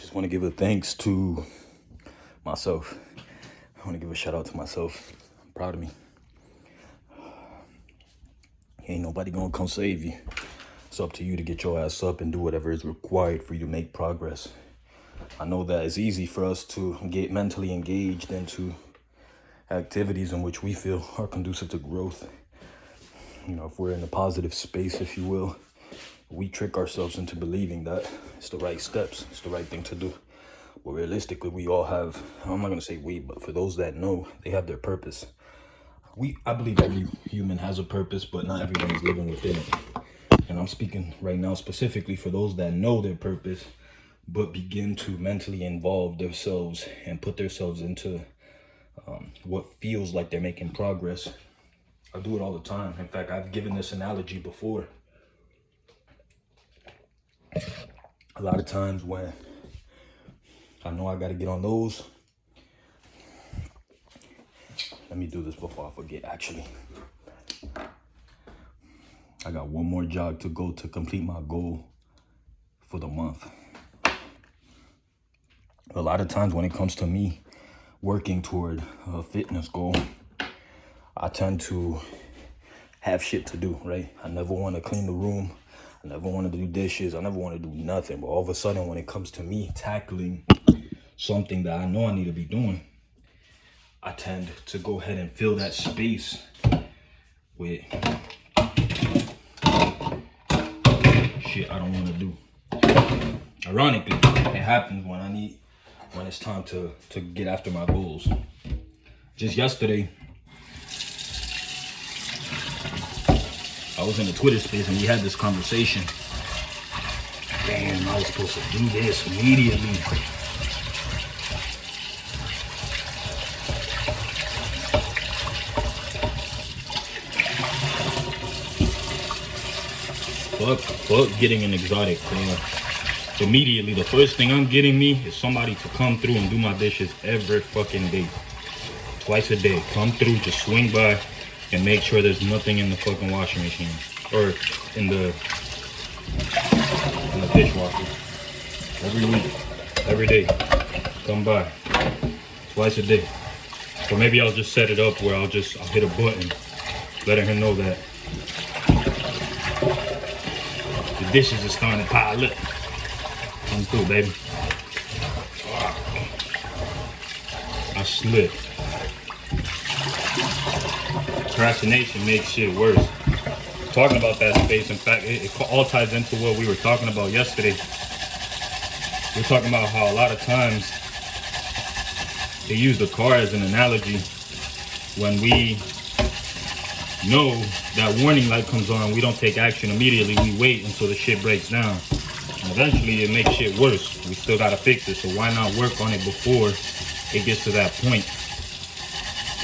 just want to give a thanks to myself. I want to give a shout out to myself. I'm proud of me. Ain't nobody gonna come save you. It's up to you to get your ass up and do whatever is required for you to make progress. I know that it's easy for us to get mentally engaged into activities in which we feel are conducive to growth. You know, if we're in a positive space, if you will, we trick ourselves into believing that it's the right steps, it's the right thing to do. But realistically, we all have, I'm not gonna say we, but for those that know, they have their purpose. I believe every human has a purpose, but not everyone is living within it. And I'm speaking right now specifically for those that know their purpose, but begin to mentally involve themselves and put themselves into what feels like they're making progress. I do it all the time. In fact, I've given this analogy before. A lot of times when I know I got to get on those, let me do this before I forget, actually. I got one more jog to go to complete my goal for the month. A lot of times when it comes to me working toward a fitness goal, I tend to have shit to do, right? I never want to clean the room. I never want to do dishes. I never want to do nothing. But all of a sudden, when it comes to me tackling something that I know I need to be doing, I tend to go ahead and fill that space with shit I don't want to do. Ironically, it happens when it's time to get after my goals. Just yesterday, I was in a Twitter space and we had this conversation. Damn, I was supposed to do this immediately. Fuck getting an exotic, man. Immediately, the first thing I'm getting me is somebody to come through and do my dishes every fucking day. Twice a day. Come through, just swing by and make sure there's nothing in the fucking washing machine. Or in the dishwasher. Every week. Every day. Come by. Twice a day. Or maybe I'll just set it up where I'll hit a button letting her know that the dishes are starting to pile up. Come through, baby. I slipped. Procrastination makes shit worse. Talking about that space, in fact, it all ties into what we were talking about yesterday. We're talking about how a lot of times they use the car as an analogy. When we know that warning light comes on, we don't take action immediately. We wait until the shit breaks down. And eventually it makes shit worse. We still gotta fix it, so why not work on it before it gets to that point?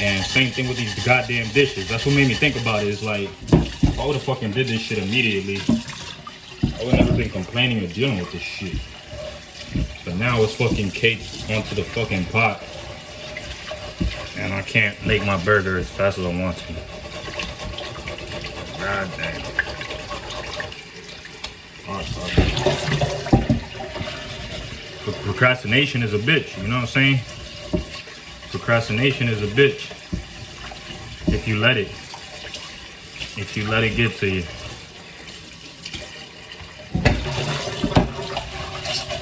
And same thing with these goddamn dishes. That's what made me think about it. Is like, if I would've fucking did this shit immediately, I would never been complaining or dealing with this shit. But now it's fucking caked onto the fucking pot, and I can't make my burger as fast as I want to. God damn. Procrastination is a bitch, you know what I'm saying? Procrastination is a bitch if you let it get to you.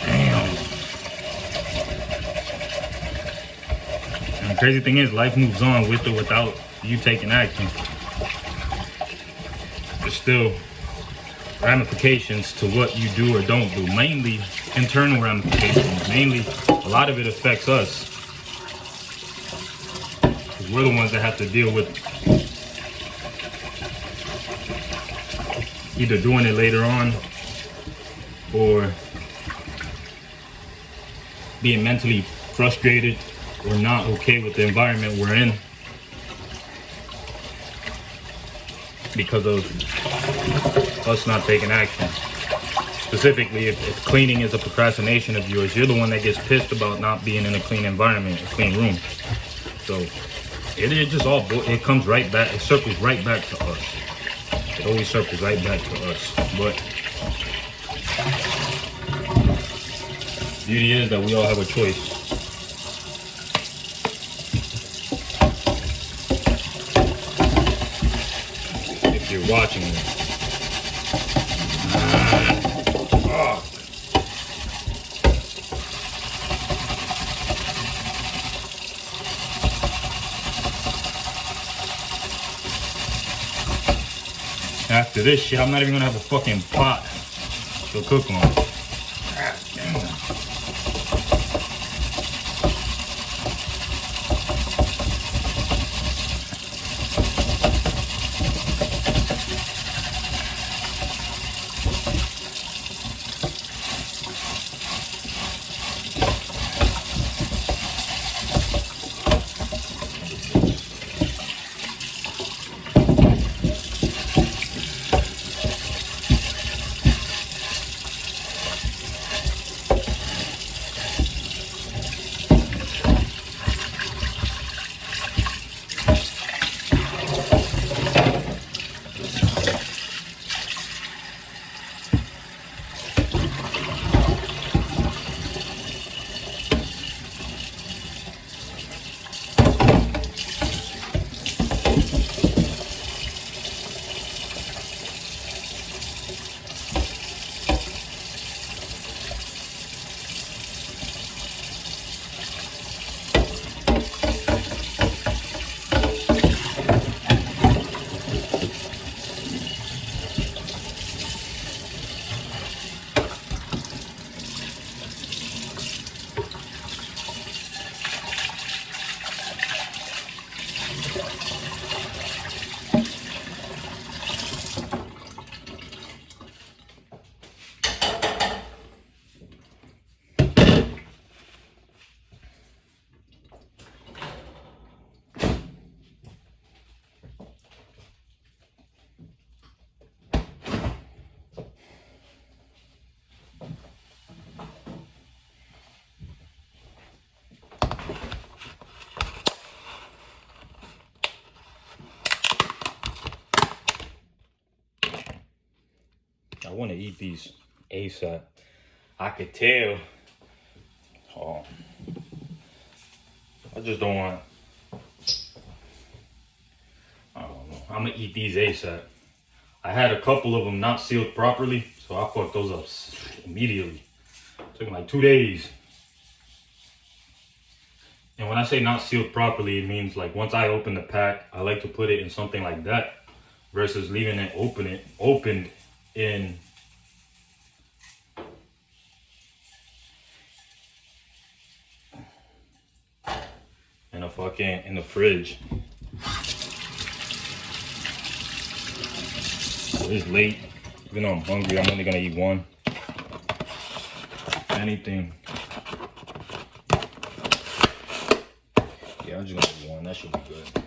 Damn. And the crazy thing is, life moves on with or without you taking action. There's still ramifications to what you do or don't do, mainly internal ramifications. Mainly, a lot of it affects us. We're the ones that have to deal with either doing it later on or being mentally frustrated or not okay with the environment we're in because of us not taking action. Specifically, if cleaning is a procrastination of yours, you're the one that gets pissed about not being in a clean environment, a clean room. So it just all, it comes right back, it circles right back to us. It always circles right back to us. But Beauty is that we all have a choice. If you're watching this. Oh. After this shit, I'm not even gonna have a fucking pot to cook on. God damn. I want to eat these ASAP. I could tell. Oh, I just don't want. I don't know. I'm gonna eat these ASAP. I had a couple of them not sealed properly, so I fucked those up immediately. It took like 2 days. And when I say not sealed properly, it means like once I open the pack, I like to put it in something like that versus leaving it opened in in the fridge. It's late. Even though I'm hungry, I'm only gonna eat one. If anything. Yeah, I'm just gonna eat one. That should be good.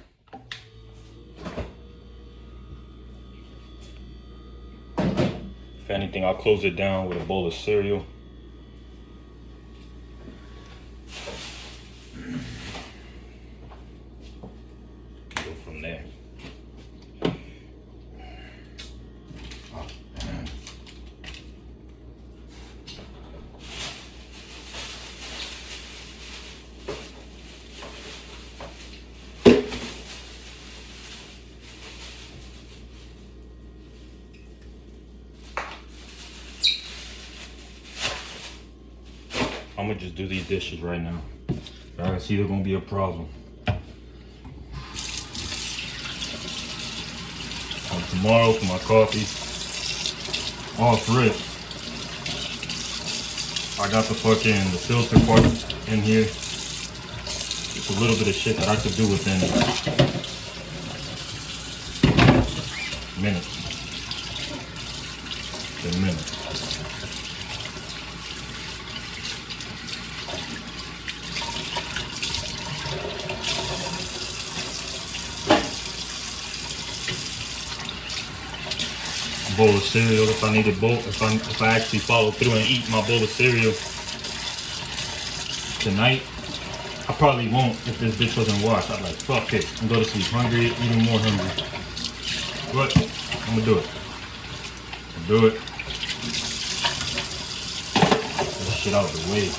If anything, I'll close it down with a bowl of cereal. Go from there. I'm gonna just do these dishes right now. I can see they're gonna be a problem. Tomorrow for my coffee, off rip, I got the filter part in here. It's a little bit of shit that I could do within minutes. In minutes. Bowl of cereal if I need a bowl, if I actually follow through and eat my bowl of cereal tonight. I probably won't if this bitch wasn't washed. I'm like, fuck it, and go to sleep hungry, even more hungry. But I'm gonna do it. Do it. Get this shit out of the way.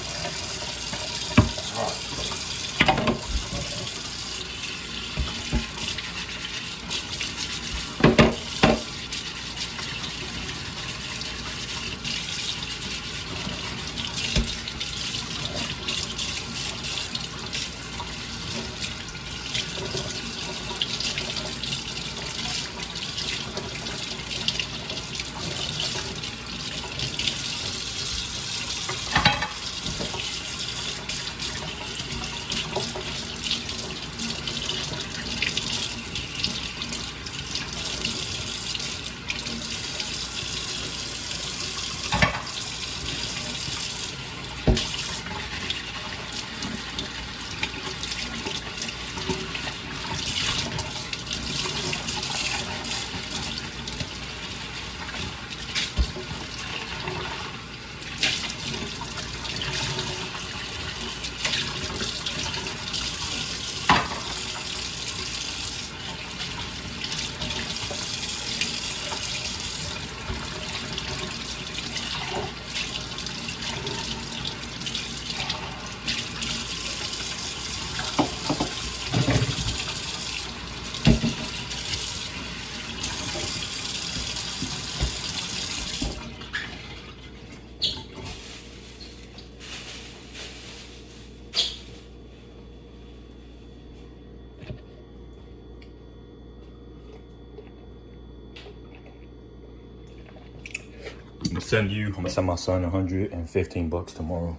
I'm gonna send my son $115 tomorrow.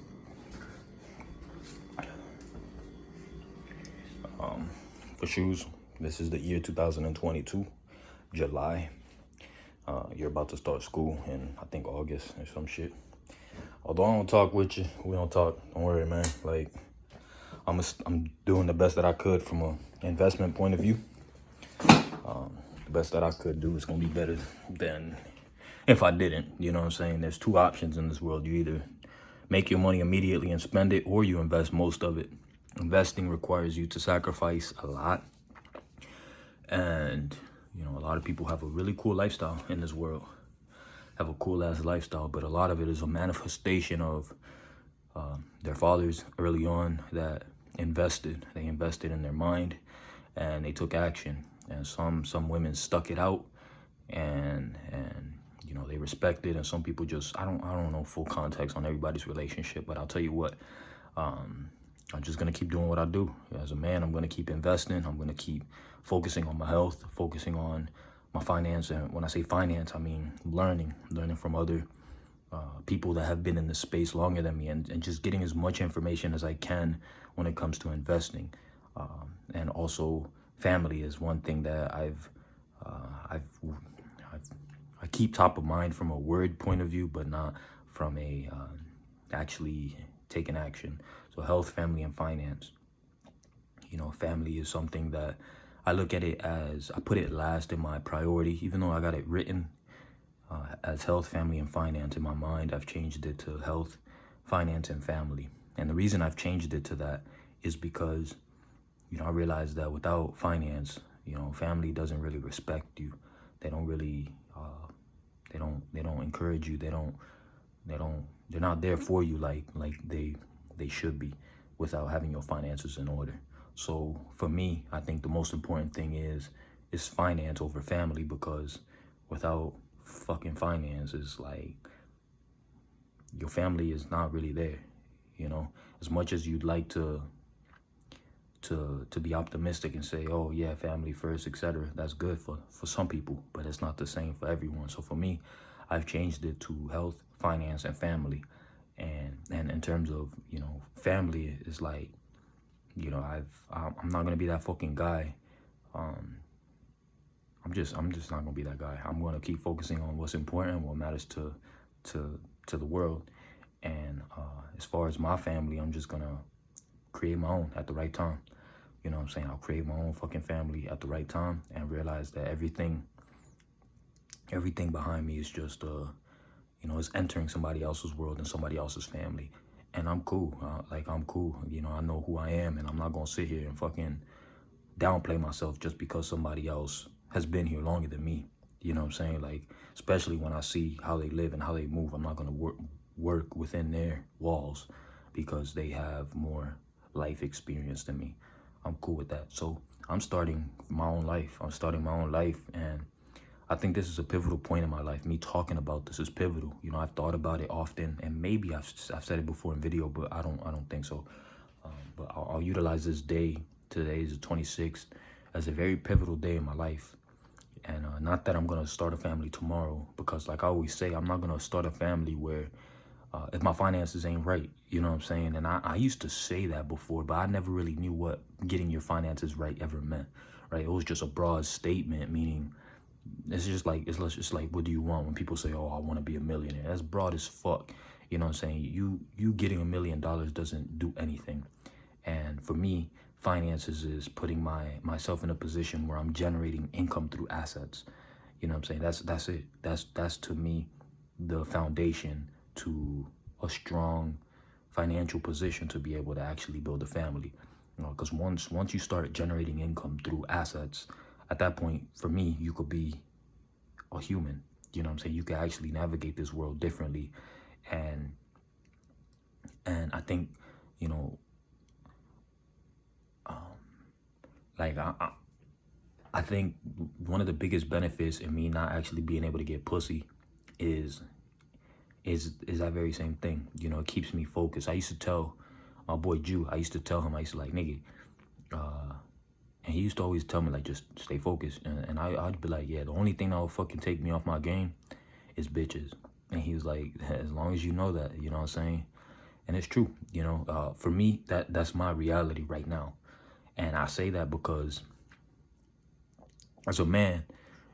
For shoes. This is the year 2022, July. You're about to start school in, I think, August or some shit. Although I don't talk with you, we don't talk. Don't worry, man. Like, I'm doing the best that I could from an investment point of view. The best that I could do is gonna be better than if I didn't. You know what I'm saying? There's two options in this world. You either make your money immediately and spend it, or you invest most of it. Investing requires you to sacrifice a lot. And, you know, a lot of people have a really cool lifestyle in this world. Have a cool ass lifestyle, but a lot of it is a manifestation of their fathers early on that invested. They invested in their mind and they took action. And some women stuck it out and you know, they respected, and some people just, I don't know full context on everybody's relationship, but I'll tell you what, I'm just gonna keep doing what I do. As a man, I'm gonna keep investing. I'm gonna keep focusing on my health, focusing on my finance. And when I say finance, I mean learning from other people that have been in this space longer than me, and just getting as much information as I can when it comes to investing. And also family is one thing that I keep top of mind from a word point of view, but not from a actually taking action. So health, family, and finance. You know, family is something that I look at it as, I put it last in my priority, even though I got it written as health, family, and finance in my mind. I've changed it to health, finance, and family. And the reason I've changed it to that is because, you know, I realized that without finance, you know, family doesn't really respect you. They don't really, they don't encourage you. They're not there for you like they should be without having your finances in order. So for me, I think the most important thing is finance over family, because without fucking finance, it's like your family is not really there. You know, as much as you'd like to be optimistic and say, oh yeah, family first, etc. That's good for some people, but it's not the same for everyone. So for me, I've changed it to health, finance, and family. And in terms of, you know, family is like, you know, I'm not gonna be that fucking guy. I'm just not gonna be that guy. I'm gonna keep focusing on what's important, what matters to the world. And as far as my family, I'm just gonna create my own at the right time. You know what I'm saying? I'll create my own fucking family at the right time and realize that everything behind me is just, you know, it's entering somebody else's world and somebody else's family. And I'm cool. I'm cool. You know, I know who I am, and I'm not gonna sit here and fucking downplay myself just because somebody else has been here longer than me. You know what I'm saying? Like, especially when I see how they live and how they move, I'm not gonna work within their walls because they have more life experience than me. I'm cool with that. So I'm starting my own life. And I think this is a pivotal point in my life. Me talking about this is pivotal. You know, I've thought about it often, and maybe I've said it before in video, but I don't think so. But I'll utilize this day. Today is the 26th as a very pivotal day in my life. And not that I'm gonna start a family tomorrow, because like I always say, I'm not gonna start a family where if my finances ain't right, you know what I'm saying? And I used to say that before, but I never really knew what getting your finances right ever meant, right? It was just a broad statement, meaning it's just like, what do you want? When people say, oh, I want to be a millionaire, that's broad as fuck. You know what I'm saying? You getting $1 million doesn't do anything. And for me, finances is putting myself in a position where I'm generating income through assets. You know what I'm saying? That's it. That's to me the foundation to a strong financial position to be able to actually build a family. You know, because once you start generating income through assets, at that point, for me, you could be a human. You know what I'm saying? You can actually navigate this world differently. And I think, you know, I think one of the biggest benefits in me not actually being able to get pussy is that very same thing. You know, it keeps me focused. I used to tell my boy Jew, I used to like, nigga, and he used to always tell me, like, just stay focused. And I'd be like, yeah, the only thing that will fucking take me off my game is bitches. And he was like, as long as you know that, you know what I'm saying? And it's true, you know. For me, that's my reality right now. And I say that because as a man,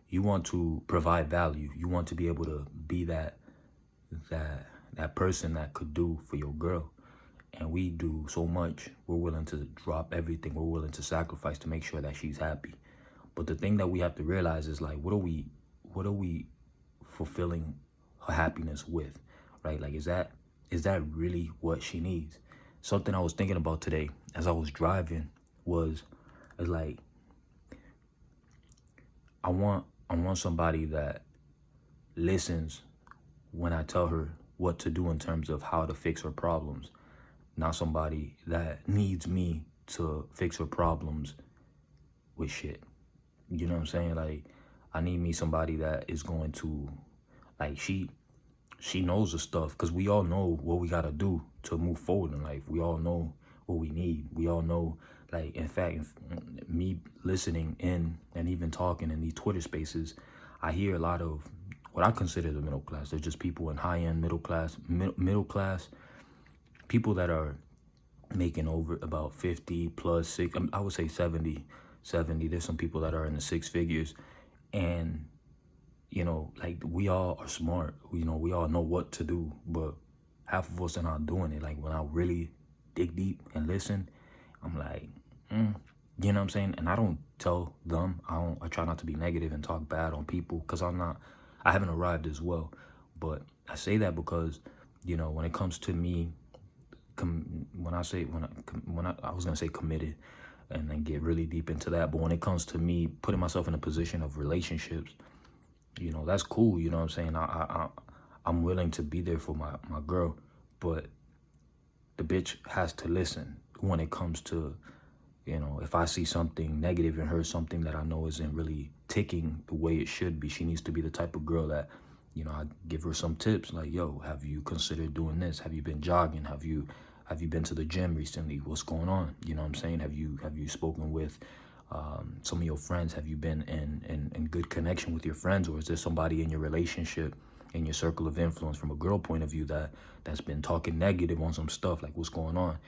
you want to provide value. You want to be able to be that person that could do for your girl. And we do so much. We're willing to drop everything. We're willing to sacrifice to make sure that she's happy. But the thing that we have to realize is like, what are we fulfilling her happiness with, right? Like, is that really what she needs? Something I was thinking about today as I was driving is like, I want somebody that listens when I tell her what to do in terms of how to fix her problems, not somebody that needs me to fix her problems with shit. You know what I'm saying? Like, I need me somebody that is going to, like, she knows the stuff, because we all know what we got to do to move forward in life. We all know what we need. We all know, like, in fact, me listening in and even talking in these Twitter spaces, I hear a lot of what I consider the middle class. They're just people in high-end middle class, people that are making over about 50 plus 6, I would say 70. There's some people that are in the 6 figures, and you know, like, we all are smart. You know, we all know what to do, but half of us are not doing it. Like, when I really dig deep and listen, I'm like, you know what I'm saying? And I don't tell them. I try not to be negative and talk bad on people, because I haven't arrived as well. But I say that because, you know, when it comes to me, when I was gonna say committed, and then get really deep into that, but when it comes to me putting myself in a position of relationships, you know, that's cool. You know what I'm saying? I'm willing to be there for my girl, but the bitch has to listen when it comes to, you know, if I see something negative in her, something that I know isn't really ticking the way it should be. She needs to be the type of girl that, you know, I give her some tips like, yo, have you considered doing this? Have you been jogging? Have you been to the gym recently? What's going on? You know what I'm saying? Have you spoken with some of your friends? Have you been in good connection with your friends? Or is there somebody in your relationship, in your circle of influence, from a girl point of view, that's been talking negative on some stuff? Like, what's going on?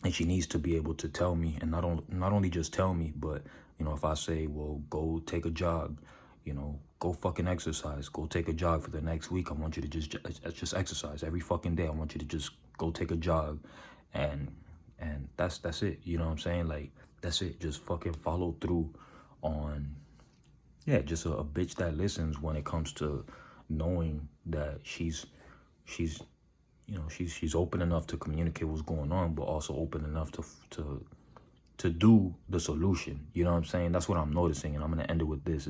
And she needs to be able to tell me, and not only just tell me, but, you know, if I say, well, go take a jog, you know, go fucking exercise, go take a jog for the next week. I want you to just exercise every fucking day. I want you to just go take a jog, and that's it. You know what I'm saying? Like, that's it. Just fucking follow through on, yeah, just a bitch that listens when it comes to knowing that she's you know, she's open enough to communicate what's going on, but also open enough to do the solution. You know what I'm saying? That's what I'm noticing, and I'm gonna end it with this: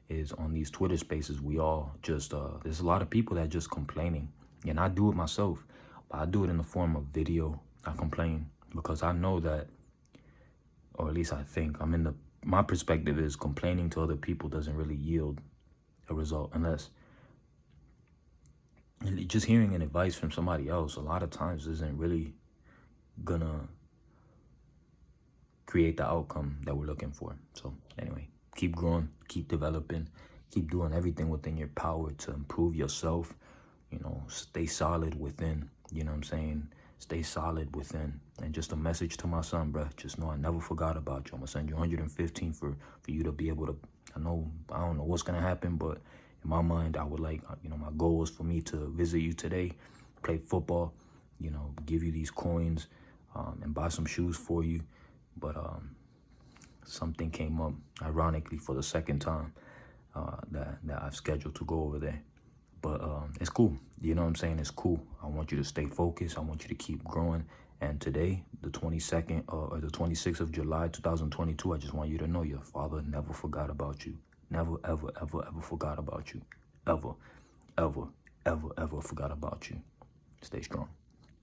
is on these Twitter spaces, we all just there's a lot of people that just complaining, and I do it myself, but I do it in the form of video. I complain because I know that, or at least I think, my perspective is complaining to other people doesn't really yield a result, unless just hearing an advice from somebody else a lot of times isn't really gonna create the outcome that we're looking for. So anyway, keep growing, keep developing, keep doing everything within your power to improve yourself. You know, stay solid within. You know what I'm saying? Stay solid within. And just a message to my son, bruh. Just know I never forgot about you. I'm gonna send you 115 for you to be able to. I don't know what's gonna happen, but in my mind, I would like, you know, my goal is for me to visit you today, play football, you know, give you these coins, and buy some shoes for you. But something came up, ironically, for the second time that I've scheduled to go over there. But it's cool. You know what I'm saying? It's cool. I want you to stay focused. I want you to keep growing. And today, the 22nd or the 26th of July, 2022, I just want you to know your father never forgot about you. Never, ever, ever, ever forgot about you. Ever, ever, ever, ever forgot about you. Stay strong.